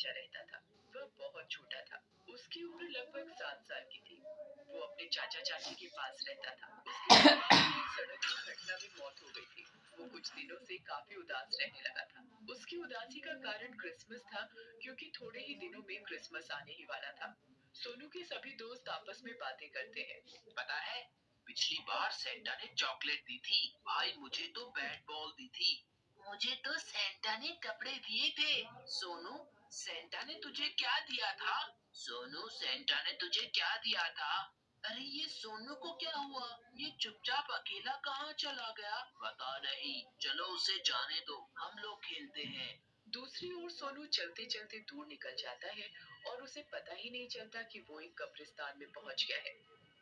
बच्चा रहता था। वह बहुत छोटा था। उसकी उम्र लगभग 7 साल की थी। वो अपने चाचा चाची के पास रहता था। उसके चाचा की एक सड़क दुर्घटना में मौत हो गई थी। वो कुछ दिनों से काफी उदास रहने लगा था। उसकी उदासी का कारण क्रिसमस था, क्योंकि थोड़े ही दिनों में क्रिसमस आने ही वाला था। सोनू के सभी दोस्त आपस में बातें करते हैं। पता है, पिछली बार सेंटा ने चॉकलेट दी थी, भाई मुझे तो बैट बॉल दी थी। मुझे तो सेंटा ने कपड़े दिए थे। सोनू, सेंटा ने तुझे क्या दिया था? सोनू, सेंटा ने तुझे क्या दिया था? अरे ये सोनू को क्या हुआ? ये चुपचाप अकेला कहाँ चला गया? पता नहीं, चलो उसे जाने दो, हम लोग खेलते हैं। दूसरी ओर सोनू चलते चलते दूर निकल जाता है और उसे पता ही नहीं चलता कि वो एक कब्रिस्तान में पहुंच गया है।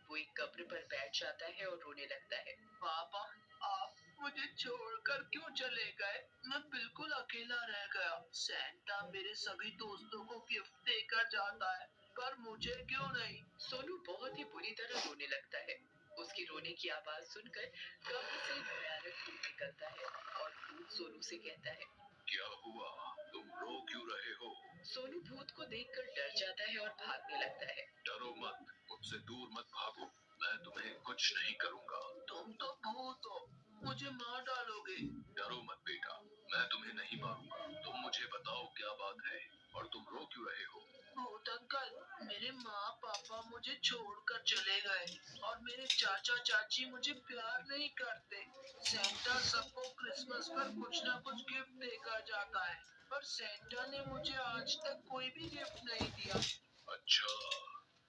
वो एक कब्र पर बैठ जाता है और रोने लगता है। पापा, आप मुझे छोड़कर क्यों चले गए? मैं बिल्कुल अकेला रह गया। सैंटा मेरे सभी दोस्तों को गिफ्ट देकर जाता है, पर मुझे क्यों नहीं? सोनू बहुत ही बुरी तरह रोने लगता है। उसकी रोने की आवाज सुनकर कब्र से भयानक भूत निकलता है और भूत सोनू से कहता है, क्या हुआ? तुम रो क्यों रहे हो? सोनू भूत को देखकर डर जाता है और भागने लगता है। डरो मत, मुझसे दूर मत भागो, मैं तुम्हें कुछ नहीं करूंगा। तुम तो भूत हो, मुझे मार डालोगे। डरो मत बेटा, मैं तुम्हें नहीं मारूंगा। तुम मुझे बताओ क्या बात है और तुम रो क्यों रहे हो? भूत अंकल, मेरे माँ पापा मुझे छोड़कर चले गए और मेरे चाचा चाची मुझे प्यार नहीं करते। सेंटा सबको क्रिसमस पर कुछ ना कुछ गिफ्ट देकर जाता है, पर सेंटा ने मुझे आज तक कोई भी गिफ्ट नहीं दिया। अच्छा,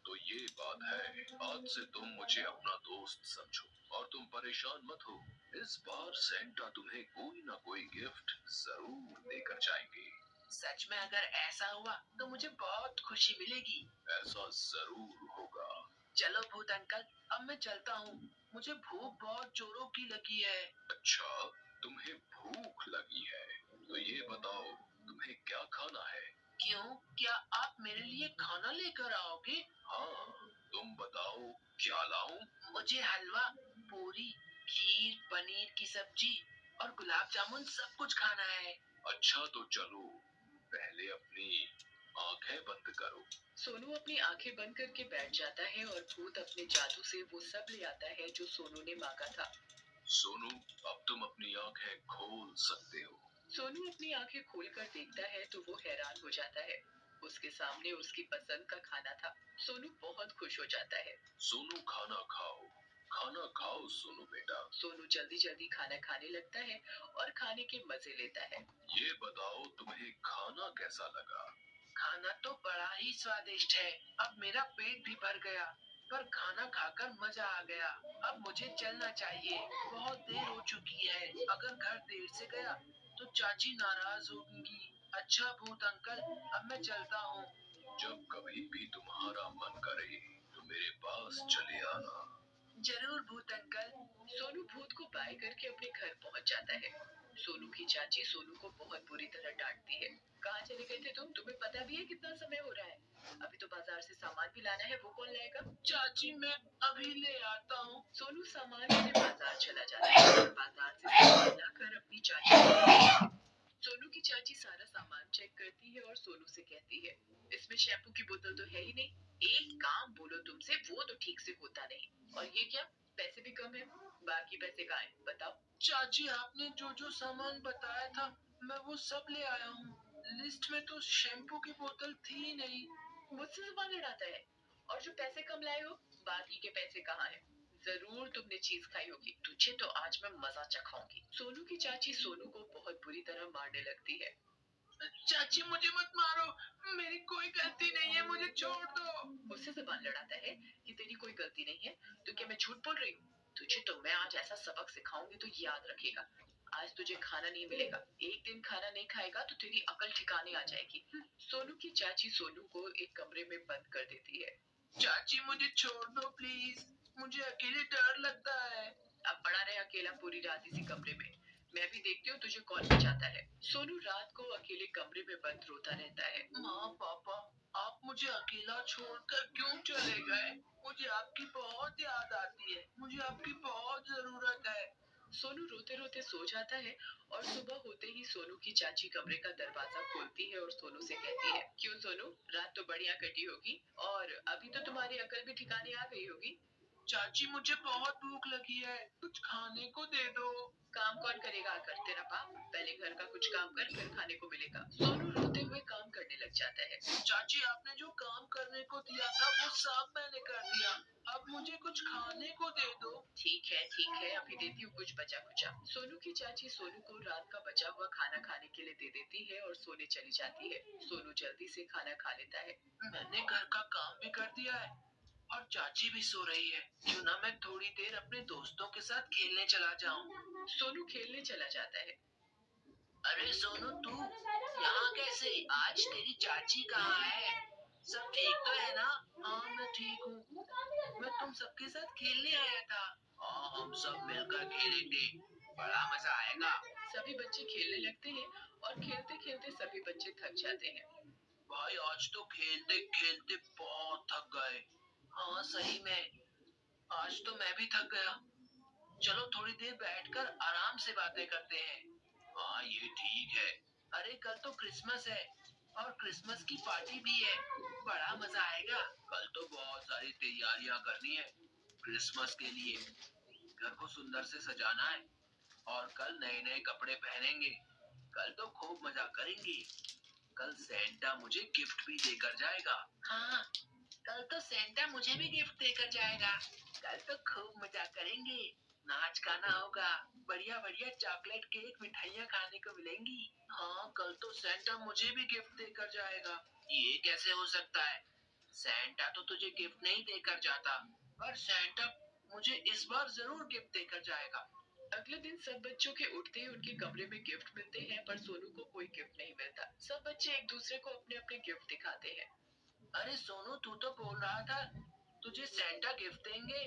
तो ये बात है। आज से तुम मुझे अपना दोस्त समझो और तुम परेशान मत हो। इस बार सेंटा तुम्हें कोई ना कोई गिफ्ट जरूर देकर जाएंगे। सच में अगर ऐसा हुआ तो मुझे बहुत खुशी मिलेगी। ऐसा जरूर होगा। चलो भूत अंकल, अब मैं चलता हूँ। मुझे भूख बहुत जोरों की लगी है। अच्छा, तुम्हें भूख लगी है, तो ये बताओ तुम्हें क्या खाना है? क्यों, क्या आप मेरे लिए खाना लेकर आओगे? हाँ, तुम बताओ क्या लाऊं? मुझे हलवा, पूरी, खीर, पनीर की सब्जी और गुलाब जामुन सब कुछ खाना है। अच्छा तो चलो, पहले अपनी आंखें बंद करो। सोनू अपनी आंखें बंद करके बैठ जाता है और भूत अपने जादू से वो सब ले आता है जो सोनू ने मांगा था। सोनू, अब तुम अपनी आंखें खोल सकते हो। सोनू अपनी आंखें खोलकर देखता है तो वो हैरान हो जाता है। उसके सामने उसकी पसंद का खाना था। सोनू बहुत खुश हो जाता है। सोनू, खाना खाओ, खाना खाओ सोनू बेटा। सोनू जल्दी जल्दी खाना खाने लगता है और खाने के मजे लेता है। ये बताओ तुम्हें खाना कैसा लगा? खाना तो बड़ा ही स्वादिष्ट है। अब मेरा पेट भी भर गया, पर खाना खाकर मजा आ गया। अब मुझे चलना चाहिए, बहुत देर हो चुकी है। अगर घर देर से गया तो चाची नाराज होंगी। अच्छा भूत अंकल, अब मैं चलता हूँ। जब कभी भी तुम्हारा मन करे तो मेरे पास चले आना। जरूर भूत अंकल। सोनू भूत को बाय करके अपने घर पहुंच जाता है। सोनू की चाची सोनू को बहुत बुरी तरह डांटती है। कहाँ चले गए थे तुम? तुम्हें पता भी है कितना समय हो रहा है? अभी तो बाजार से सामान भी लाना है, वो कौन लाएगा? चाची, मैं अभी ले आता हूँ। सोनू सामान लेने बाजार चला जाता है। बाजार से सामान लाकर अपनी चाची को देता है। सोनू की चाची सारा सामान चेक करती है और सोनू से कहती है, इसमें शैम्पू की बोतल तो है ही नहीं। एक काम बोलो तुमसे, वो तो ठीक से होता नहीं। और ये क्या, पैसे भी कम है, बाकी पैसे कहाँ हैं बताओ? चाची, आपने जो जो सामान बताया था मैं वो सब ले आया हूँ। लिस्ट में तो शैम्पू की बोतल थी ही नहीं। मुझसे जुबान लड़ाता है। और जो पैसे कम लाए हो, बाकी के पैसे कहाँ हैं? जरूर तुमने चीज खाई होगी, तुझे तो आज मैं मजा चखाऊंगी। सोनू की चाची सोनू को बहुत बुरी तरह मारने लगती है। चाची, मुझे मत मारो, मेरी कोई गलती नहीं है, मुझे छोड़ दो। मुझसे जुबान लड़ाता है कि तेरी कोई गलती नहीं है, तो क्या मैं झूठ बोल रही हूँ? तुझे तो मैं आज ऐसा सबक सिखाऊंगी तो याद रखेगा। आज तुझे खाना नहीं मिलेगा। एक दिन खाना नहीं खाएगा तो तेरी अकल ठिकाने आ जाएगी। सोनू की चाची सोनू को एक कमरे में बंद कर देती है। चाची, मुझे छोड़ दो प्लीज, मुझे अकेले डर लगता है। अब पड़ा रहे अकेला पूरी रात इसी कमरे में। मैं भी देखती हूँ तुझे कौन बचाता है। सोनू रात को अकेले कमरे में बंद रोता रहता है। माँ पापा, आप मुझे अकेला छोड़कर क्यों चले गए? मुझे आपकी बहुत याद आती है, मुझे आपकी बहुत जरूरत है। सोनू रोते रोते सो जाता है और सुबह होते ही सोनू की चाची कमरे का दरवाजा खोलती है और सोनू से कहती है, क्यों सोनू, रात तो बढ़िया कटी होगी और अभी तो तुम्हारी अकल भी ठिकाने आ गई होगी। चाची मुझे बहुत भूख लगी है, कुछ खाने को दे दो। काम कौन करेगा आकर, तेरा बाप। पहले घर का कुछ काम कर, फिर खाने को मिलेगा। सोनू रोते हुए काम करने लग जाता है। चाची आपने जो काम करने को दिया था वो सब मैंने कर दिया, अब मुझे कुछ खाने को दे दो। ठीक है, अभी देती हूँ कुछ बचा कुचा। सोनू की चाची सोनू को रात का बचा हुआ खाना खाने के लिए दे देती है और सोने चली जाती है। सोनू जल्दी से खाना खा लेता है। मैंने घर का काम भी कर दिया है और चाची भी सो रही है, क्यों ना मैं थोड़ी देर अपने दोस्तों के साथ खेलने चला जाऊं। सोनू खेलने चला जाता है। अरे सोनू तू यहाँ कैसे? आज तेरी चाची कहाँ है? सब ठीक तो है ना? हाँ मैं ठीक हूँ, मैं तुम सबके साथ खेलने आया था। हाँ हम सब मिलकर खेलेंगे, बड़ा मजा आएगा। सभी बच्चे खेलने लगते हैं और खेलते खेलते सभी बच्चे थक जाते हैं। भाई आज तो खेलते खेलते बहुत थक गए। हाँ सही में, आज तो मैं भी थक गया। चलो थोड़ी देर बैठकर आराम से बातें करते हैं। हाँ ये ठीक है। अरे कल तो क्रिसमस है और क्रिसमस की पार्टी भी है, बड़ा मजा आएगा। कल तो बहुत सारी तैयारियां करनी है क्रिसमस के लिए। घर को सुंदर से सजाना है और कल नए नए कपड़े पहनेंगे। कल तो खूब मजा करेंगे। कल सेंटा मुझे गिफ्ट भी देकर जाएगा। हाँ कल तो सेंटा मुझे भी गिफ्ट देकर जाएगा। कल तो खूब मजा करेंगे, नाच गाना होगा, बढ़िया बढ़िया चॉकलेट केक मिठाइयाँ खाने को मिलेंगी। हाँ कल तो सेंटा मुझे भी गिफ्ट देकर जाएगा। ये कैसे हो सकता है? सेंटा तो तुझे गिफ्ट नहीं देकर जाता, पर सेंटा मुझे इस बार जरूर गिफ्ट देकर जाएगा। अगले दिन सब बच्चों के उठते ही उनके कमरे में गिफ्ट मिलते हैं, पर सोनू को कोई गिफ्ट नहीं मिलता। सब बच्चे एक दूसरे को अपने अपने गिफ्ट दिखाते हैं। अरे सोनू तू तो बोल रहा था तुझे सेंटा गिफ्ट देंगे,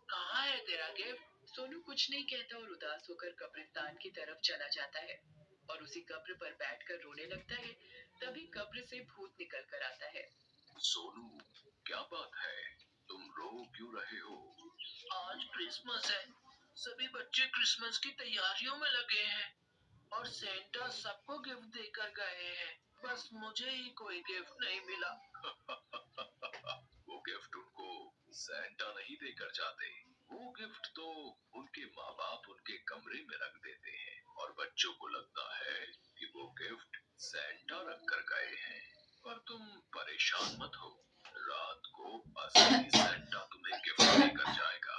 कहाँ है तेरा गिफ्ट? सोनू कुछ नहीं कहता और उदास होकर कब्रिस्तान की तरफ चला जाता है और उसी कब्र पर बैठकर रोने लगता है। तभी कब्र से भूत निकल कर आता है। सोनू क्या बात है, तुम रो क्यों रहे हो? आज क्रिसमस है, सभी बच्चे क्रिसमस की तैयारियों में लगे हैं और सेंटा सबको गिफ्ट देकर गए हैं, बस मुझे ही कोई गिफ्ट नहीं मिला। वो गिफ्ट उनको सेंटा नहीं देकर जाते, वो गिफ्ट तो उनके माँ बाप उनके कमरे में रख देते हैं और बच्चों को लगता है कि वो गिफ्ट सेंटा रख कर गए हैं। पर तुम परेशान मत हो, रात को असली सेंटा तुम्हें गिफ्ट देकर जाएगा,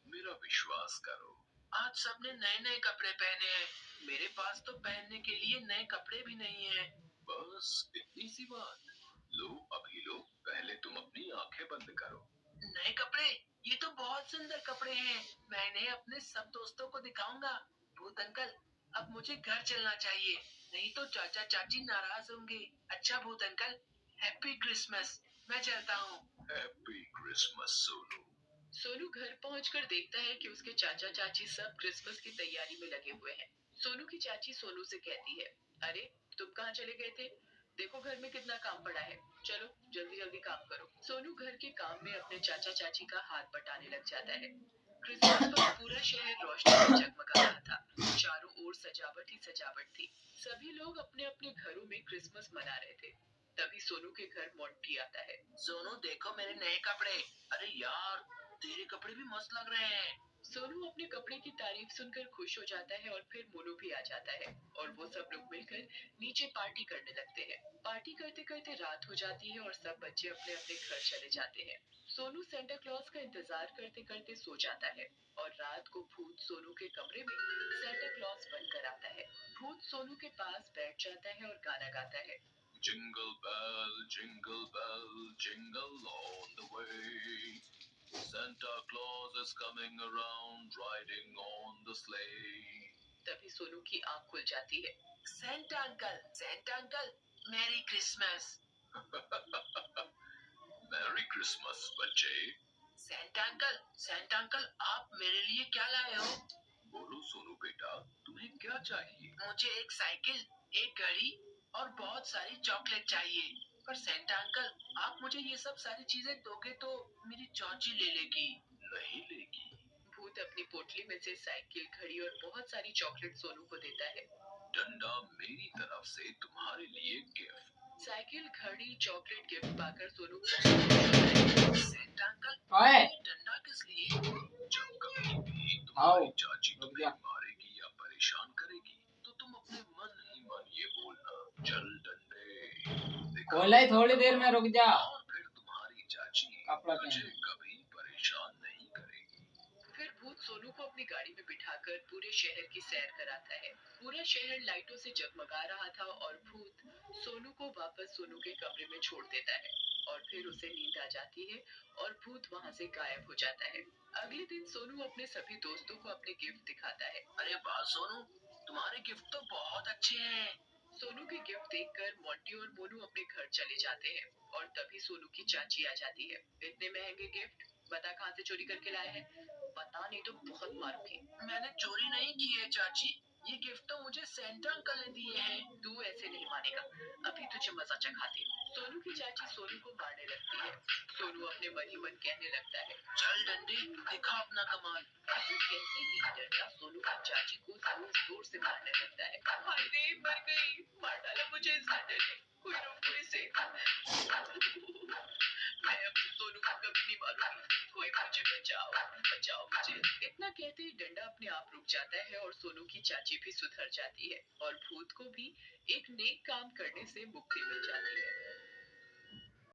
मेरा विश्वास करो। आज सबने नए नए कपड़े पहने हैं, मेरे पास तो पहनने के लिए नए कपड़े भी नहीं है। बस इतनी सी बात। लो अभी लो, पहले तुम अपनी आंखें बंद करो। नए कपड़े? ये तो बहुत सुंदर कपड़े हैं, मैं इन्हें अपने सब दोस्तों को दिखाऊंगा। भूत अंकल अब मुझे घर चलना चाहिए, नहीं तो चाचा चाची नाराज होंगे। अच्छा भूत अंकल, हैप्पी क्रिसमस, मैं चलता हूँ। Happy Christmas Sonu. सोनू घर पहुंचकर देखता है कि उसके चाचा चाची सब क्रिसमस की तैयारी में लगे हुए हैं। सोनू की चाची सोनू से कहती है, अरे तुम कहाँ चले गए थे? देखो घर में कितना काम पड़ा है, चलो जल्दी जल्दी काम करो। सोनू घर के काम में अपने चाचा चाची का हाथ बटाने लग जाता है। क्रिसमस पर पूरा शहर रोशनी से जगमगा रहा था। चारों ओर सजावट ही सजावट थी। सभी लोग अपने अपने घरों में क्रिसमस मना रहे थे। तभी सोनू के घर मोंटी आता है। सोनू देखो मेरे नए कपड़े। अरे यार तेरे कपड़े भी मस्त लग रहे हैं। सोनू अपने कपड़े की तारीफ सुनकर खुश हो जाता है और फिर मोनू भी आ जाता है और वो सब लोग मिलकर नीचे पार्टी करने लगते हैं। पार्टी करते करते रात हो जाती है और सब बच्चे अपने अपने घर चले जाते हैं। सोनू सेंटा क्लॉज का इंतजार करते करते सो जाता है और रात को भूत सोनू के कमरे में सेंटा क्लॉज बनकर आता है। भूत सोनू के पास बैठ जाता है और गाना गाता है, jingle bell jingle on the way, Santa Claus is coming around riding on the sleigh. तभी सोनू की आंख खुल जाती है। Santa uncle, merry Christmas. Merry Christmas बच्चे। सेंटा अंकल, आप मेरे लिए क्या लाए हो? बोलो सोनू बेटा, तुम्हें क्या चाहिए? मुझे एक साइकिल, एक घड़ी और बहुत सारी चॉकलेट चाहिए। पर सेंटा अंकल, आप मुझे ये सब सारी चीजें दोगे तो मेरी चाची ले लेगी। नहीं लेगी। भूत भूत अपनी पोटली में से साइकिल, घड़ी और बहुत सारी चॉकलेट सोनू को देता है। डंडा, मेरी तरफ से तुम्हारे लिए गिफ्ट। साइकिल, घड़ी, चॉकलेट गिफ्ट पाकर सोनू बहुत खुश होता है। सेंटा अंकल, ओए ये डंडा किस लिए? जब कभी भी तुम्हारी चाची तुम्हें मारेगी या परेशान करेगी तो तुम अपने मन ही मन ये बोलना, चल डंडे। दिखा खोला ही थोड़ी देर में, रुक जा। और फिर तुम्हारी चाची कपड़ा मुझे पहन। कभी परेशान नहीं करेगी। फिर भूत सोनू को अपनी गाड़ी में बिठाकर पूरे शहर की सैर कराता है। पूरा शहर लाइटों से जगमगा रहा था और भूत सोनू को वापस सोनू के कमरे में छोड़ देता है और फिर उसे नींद आ जाती है और भूत वहाँ से गायब हो जाता है। अगले दिन सोनू अपने सभी दोस्तों को अपने गिफ्ट दिखाता है। अरे वाह सोनू, तुम्हारे गिफ्ट तो बहुत अच्छे हैं। सोनू के गिफ्ट देखकर मोंटी और मोनू अपने घर चले जाते हैं और तभी सोनू की चाची आ जाती है। इतने महंगे गिफ्ट बता कहाँ से चोरी करके लाए हैं? बता नहीं तो बहुत मारूंगी। मैंने चोरी नहीं की है चाची, ये गिफ्ट तो मुझे सेंटा अंकल ने दिए हैं। तू ऐसे नहीं मानेगा, अभी तुझे मजा चखाती हूँ। सोनू की चाची सोनू को मारने लगती है। सोनू अपने मन ही मन कहने लगता है, चल डंडे, दिखा अपना कमाल। ऐसा कहते ही डंडा सोनू की चाची को जोर जोर से मारने लगता है। हाय रे, मर गई, मार डाला मुझे इस डंडे ने, कोई रोको इसे। मैं अब सोनू को कभी नहीं मारूंगी, कोई मुझे बचाओ, बचाओ मुझे। इतना कहते ही डंडा अपने आप रुक जाता है और सोनू की चाची भी सुधर जाती है और भूत को भी एक नेक काम करने से मुक्ति मिल जाती है।